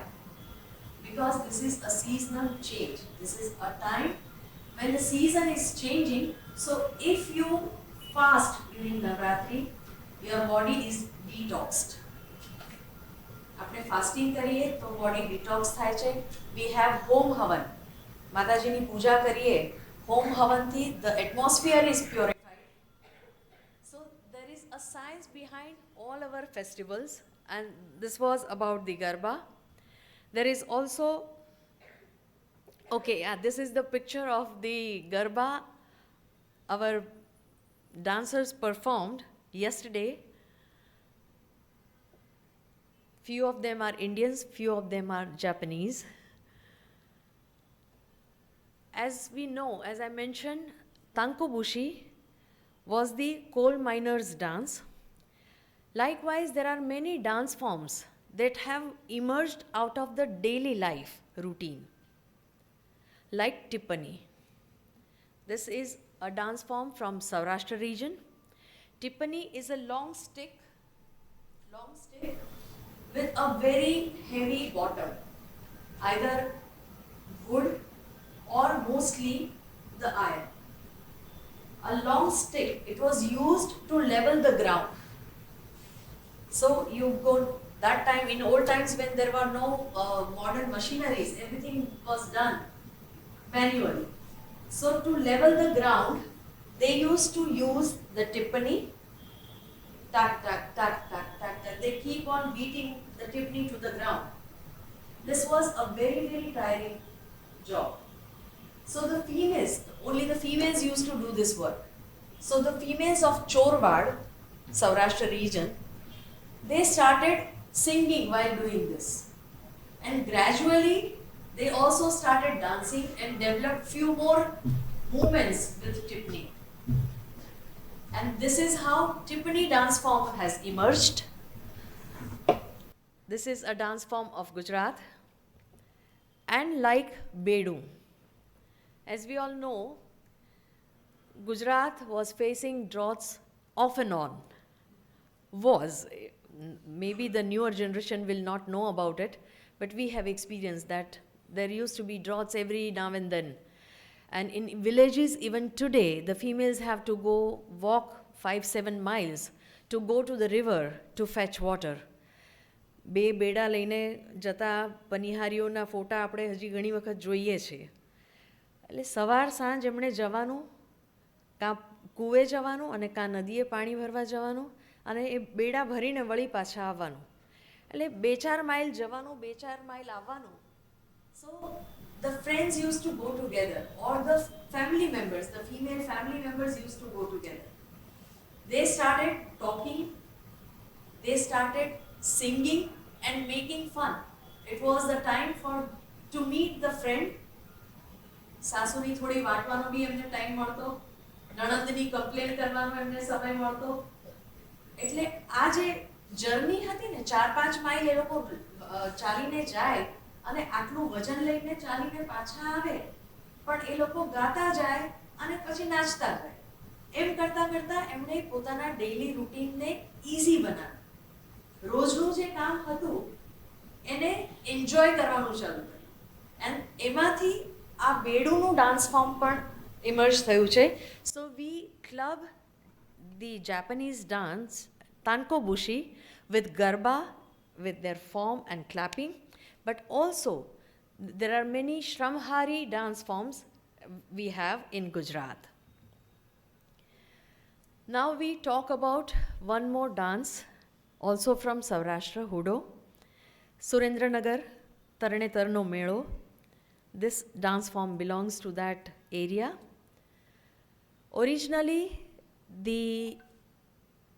Because this is a seasonal change. This is a time when the season is changing. So if you fast during Navratri, your body is detoxed. આપણે fasting કરીએ તો body detox થાય છે. We have home havan. માતાજીની પૂજા કરીએ, home havanથી the atmosphere is purified. So there is a science behind all our festivals, and this was about the Garba. There is also, okay, yeah, this is the picture of the Garba our dancers performed yesterday. Few of them are Indians, few of them are Japanese. As we know, as I mentioned, Tankobushi was the coal miners' dance. Likewise, there are many dance forms that have emerged out of the daily life routine, like Tippani. This is a dance form from Saurashtra region. Tippani is a long stick with a very heavy bottom, either wood or mostly the iron. A long stick, it was used to level the ground. So you go, that time, in old times when there were no modern machineries, everything was done manually. So to level the ground, they used to use the tippany, tak, tak, tak, tak, tak, tak. They keep on beating the tippany to the ground. This was a very, very tiring job. So the females, only the females used to do this work. So the females of Chorwad, Saurashtra region, they started singing while doing this. And gradually, they also started dancing and developed few more movements with tippany. And this is how tippany dance form has emerged. This is a dance form of Gujarat. And like Bedu, as we all know, Gujarat was facing droughts off and on. Maybe the newer generation will not know about it, but we have experienced that there used to be droughts every now and then. And in villages, even today, the females have to go walk 5-7 miles to go to the river to fetch water. બે બેડા લઈને જતા પનિહારીઓના ફોટા આપણે હજી ઘણી વખત જોઈએ છીએ. એટલે સવાર સાંજ એમણે જવાનું, કાં કૂવે જવાનું અને કાં નદીએ પાણી ભરવા જવાનું અને એ બેડા ભરીને વળી પાછા આવવાનું. એટલે 2-4 માઇલ જવાનું, 2-4 માઇલ આવવાનું. So the friends used to go together, or the family members, the female family members used to go together. They started talking, they started singing and making fun. It was the time to meet the friend. સાસુની થોડી વાટવાનો બી એમને time મળતો, નણંદની complain કરવાનો એમને સમય મળતો. એટલે આ જે જર્ની હતી ને, 4-5 માઇલ એ લોકો ચાલીને જાય અને આટલું વજન લઈને ચાલીને પાછા આવે, પણ એ લોકો ગાતા જાય અને પછી નાચતા જાય. એમ કરતા કરતા એમણે પોતાના ડેઈલી રૂટીનને ઈઝી બનાવ્યું. રોજનું જે કામ હતું એને એન્જોય કરવાનું ચાલુ કર્યું. એન્ડ એમાંથી આ બેડુનું ડાન્સ ફોર્મ પણ ઇમર્જ થયું છે. So we club the Japanese dance Tankobushi with garba, with their form and clapping, but also there are many Shramhari dance forms we have in Gujarat. Now we talk about one more dance, also from Saurashtra, Hudo, Surendranagar, Tarnetarno Melo. This dance form belongs to that area. Originally, the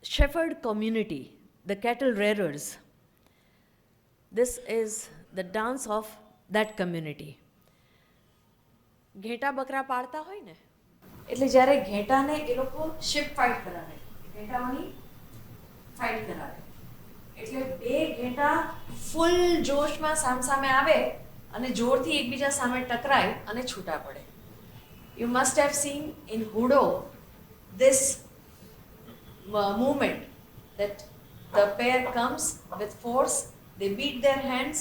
shepherd community, the cattle rearers, this is the dance of that community. ઘેટા બકરા પાળતા હોય ને, એટલે જ્યારે ઘેટાને એ લોકો ship fight કરાવે, ઘેટાઓની fight કરાવે, એટલે બે ઘેટા ફૂલ જોશમાં સામસામે આવે અને જોરથી એકબીજા સામે ટકરાય અને છૂટા પડે. You must have seen in Hudo this movement that the pair comes with force, they beat their hands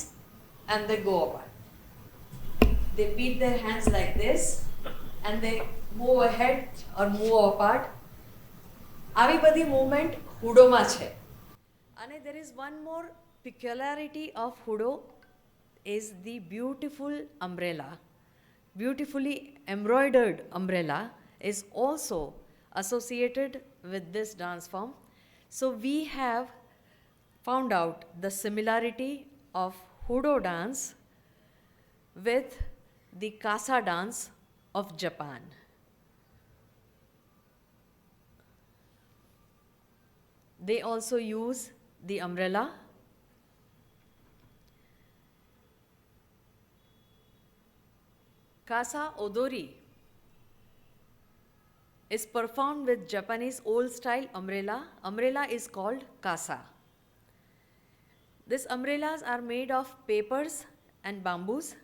and they go apart. They beat their hands like this and they move ahead or move apart. આવી બધી movement હુડોમાં છે. અને there is one more peculiarity of Hudo is the beautiful umbrella. Beautifully embroidered umbrella is also associated with this dance form. So we have found out the similarity of Hudo dance with the Kasa dance of Japan. They also use the umbrella. Kasa Odori is performed with Japanese old style umbrella. Umbrella is called kasa. These umbrellas are made of papers and bamboos,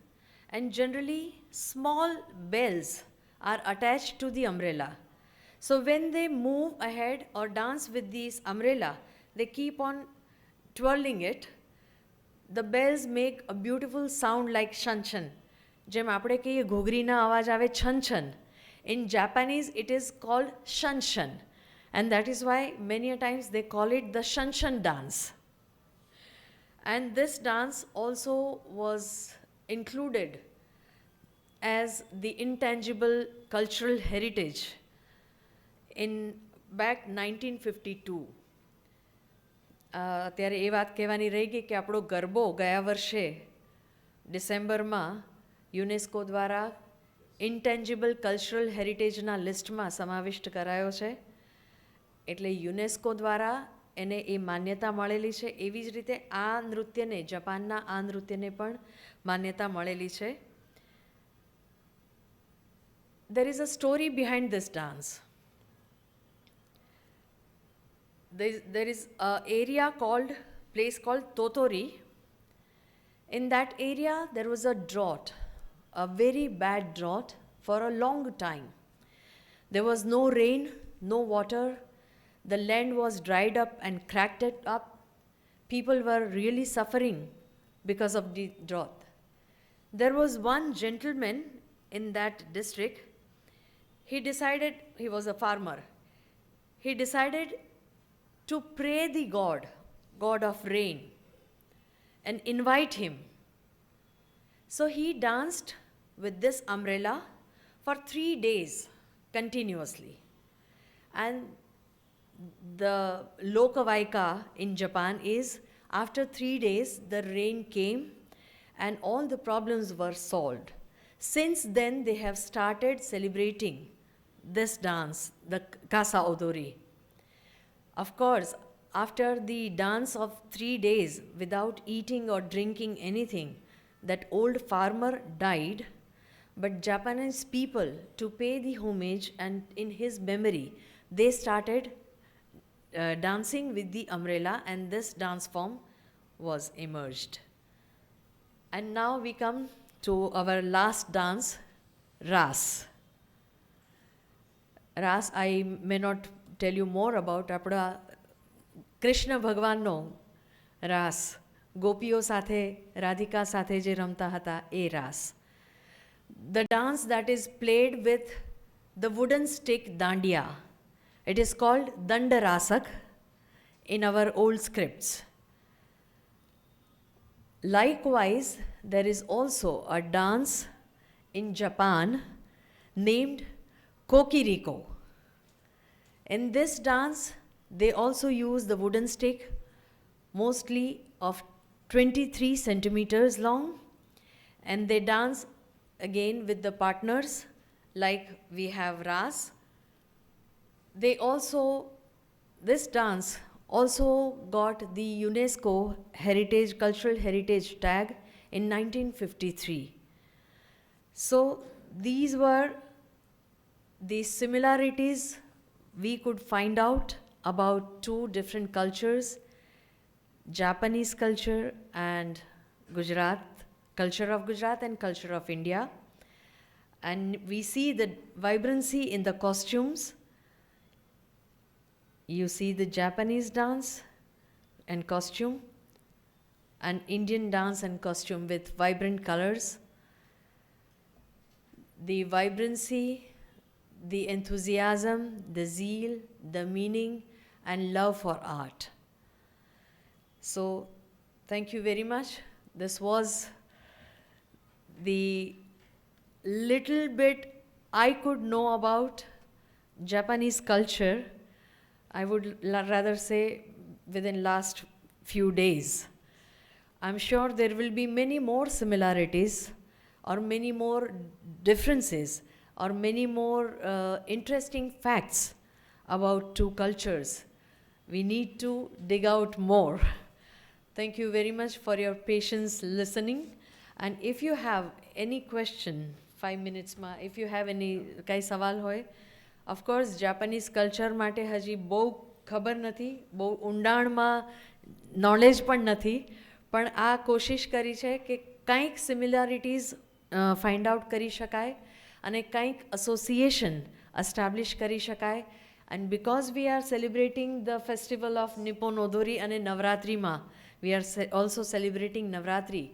and generally small bells are attached to the umbrella. So when they move ahead or dance with this umbrella, they keep on twirling it. The bells make a beautiful sound like shanshan. જેમ આપણે કહીએ ઘોઘરીના અવાજ આવે છન છન. In Japanese, it is called shanshan, and that is why many a times they call it the shanshan dance. And this dance also was included as the intangible cultural heritage in back 1952. ત્યારે એ વાત કહેવાની રહી ગઈ કે આપણો ગરબો ગયા વર્ષે ડિસેમ્બરમાં યુનેસ્કો દ્વારા ઇન્ટેન્જિબલ કલ્ચરલ હેરિટેજના લિસ્ટમાં સમાવિષ્ટ કરાયો છે. એટલે યુનેસ્કો દ્વારા એને એ માન્યતા મળેલી છે. એવી જ રીતે આ નૃત્યને, જાપાનના આ નૃત્યને પણ માન્યતા મળેલી છે. There is a story behind this dance. There is an area place called Totori. In that area, there was a drought, a very bad drought for a long time. There was no rain, no water. The land was dried up and cracked it up. People were really suffering because of the drought. There was one gentleman in that district. He was a farmer. He decided to pray the God of rain, and invite him. So he danced with this umbrella for 3 days continuously. And the Lokavaika in Japan is after 3 days the rain came and all the problems were solved. Since then they have started celebrating this dance, the Kasa Odori. Of course, after the dance of 3 days without eating or drinking anything, that old farmer died, but Japanese people, to pay the homage and in his memory, they started dancing with the umbrella, and this dance form was emerged. And now we come to our last dance, Ras. Ras, I may not tell you more about. આપણા કૃષ્ણ ભગવાનનો રાસ ગોપીઓ સાથે, રાધિકા સાથે જે રમતા હતા એ રાસ. The dance that is played with the wooden stick dandiya. It is called Dandarasak in our old scripts. Likewise, there is also a dance in Japan named Kokiriko. In this dance, they also use the wooden stick, mostly of 23 centimeters long, and they dance again with the partners like we have Ras. This dance also got the UNESCO Cultural Heritage tag in 1953. So these were the similarities we could find out about two different cultures, Japanese culture and culture of Gujarat and culture of India. And we see the vibrancy in the costumes. You see the Japanese dance and costume, and Indian dance and costume with vibrant colors. The vibrancy, the enthusiasm, the zeal, the meaning, and love for art. So, thank you very much. This was the little bit I could know about Japanese culture. I would rather say within last few days. I'm sure there will be many more similarities or many more differences or many more interesting facts about two cultures. We need to dig out more. Thank you very much for your patience listening. And if you have any question, 5 minutes ma, if you have any kai sawal hoy, of course Japanese culture માટે હજી બહુ ખબર નથી, બહુ ઊંડાણમાં knowledge પણ નથી, પણ આ કોશિશ કરી છે કે કંઈક સિમિલારિટીઝ ફાઇન્ડ આઉટ કરી શકાય અને કંઈક એસોસિએશન એસ્ટાબ્લિશ કરી શકાય. And because we are celebrating the festival of Nippon Odori and Navratriમાં, we are also celebrating Navratri.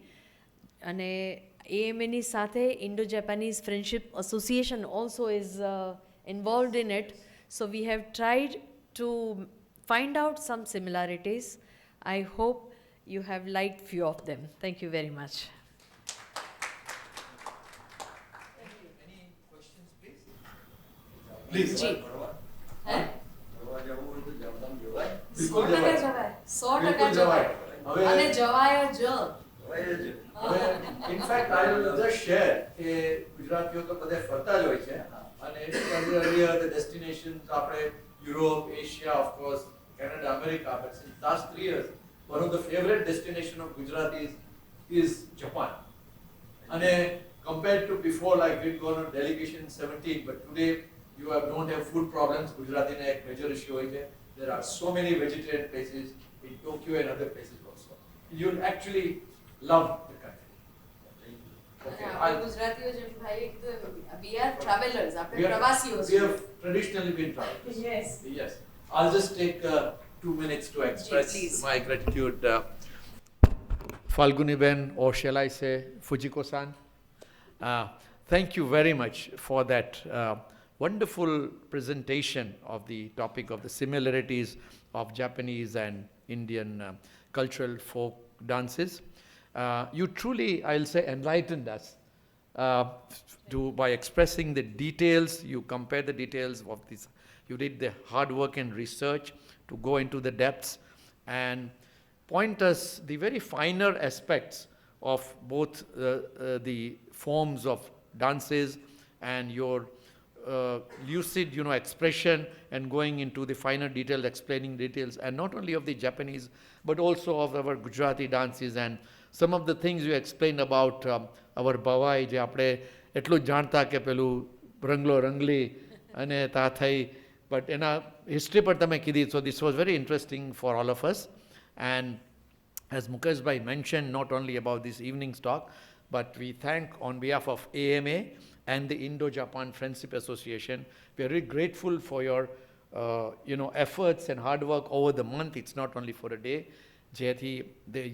And AMNE સાથે Indo-Japanese Friendship Association also is involved in it. So we have tried to find out some similarities. I hope you have liked few of them. Thank you very much. Any questions, please? જી. હે? બિલકુલ 100% જવાય. જવાય. 100% બિલકુલ જવાય. હવે અને જવાય જ. in fact I will just share કે ગુજરાતીઓ તો બધે ફરતા જ હોય છે અને earlier the destinations આપણે Europe, Asia, of course, Canada, America, but since last 3 years one of the favorite destination of Gujaratis is Japan. And compared to before, like we'd gone on delegation 17, but today you don't have food problems. Gujarati ne ek major issue hoy che. There are so many vegetarian places in Tokyo and other places also. You'll actually love the country. Okay, ગુજરાતીઓ જેમ ભાઈ we are travelers, આપણે we પ્રવાસીઓ have traditionally been travelers. Yes. Yes. I'll just take 2 minutes to express please. my gratitude. Falguni Ben, or shall I say Fujiko-san. Thank you very much for that wonderful presentation of the topic of the similarities of Japanese and Indian cultural folk dances. You truly, I'll say, enlightened us by expressing the details. You compare the details of this. You did the hard work and research to go into the depths and point us the very finer aspects of both the forms of dances and your lucid, expression and going into the finer detail, explaining details, and not only of the Japanese, but also of our Gujarati dances and some of the things you explained about our Bawai, જે આપણે એટલું જ જાણતા કે પેલું રંગલો રંગલી અને તા થઈ, but એના history પર તમે કીધી, so this was very interesting for all of us. And as Mukesh Bhai mentioned, not only about this evening's talk, but we thank on behalf of AMA and the Indo-Japan Friendship Association. We are really grateful for your efforts and hard work over the month. It's not only for a day.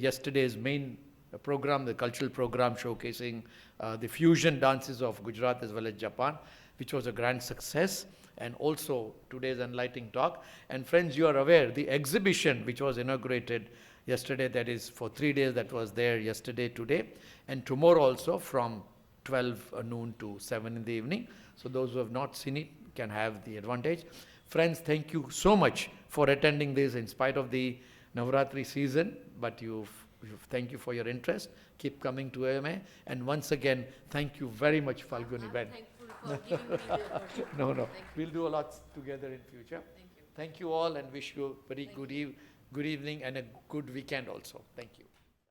Yesterday's main program, the cultural program showcasing the fusion dances of Gujarat as well as Japan, which was a grand success, and also today's enlightening talk. And friends, you are aware, the exhibition which was inaugurated yesterday, that is for 3 days, that was there yesterday, today, and tomorrow also from 12 noon to 7 in the evening. So those who have not seen it can have the advantage. Friends, thank you so much for attending this in spite of the Navratri season, but thank you for your interest. Keep coming to AMA. And once again, thank you very much, Falguni Ben. Thankful for giving me the opportunity. No. Thank you. We'll do a lot together in future. Thank you. Thank you all and wish you a very good evening and a good weekend also. Thank you.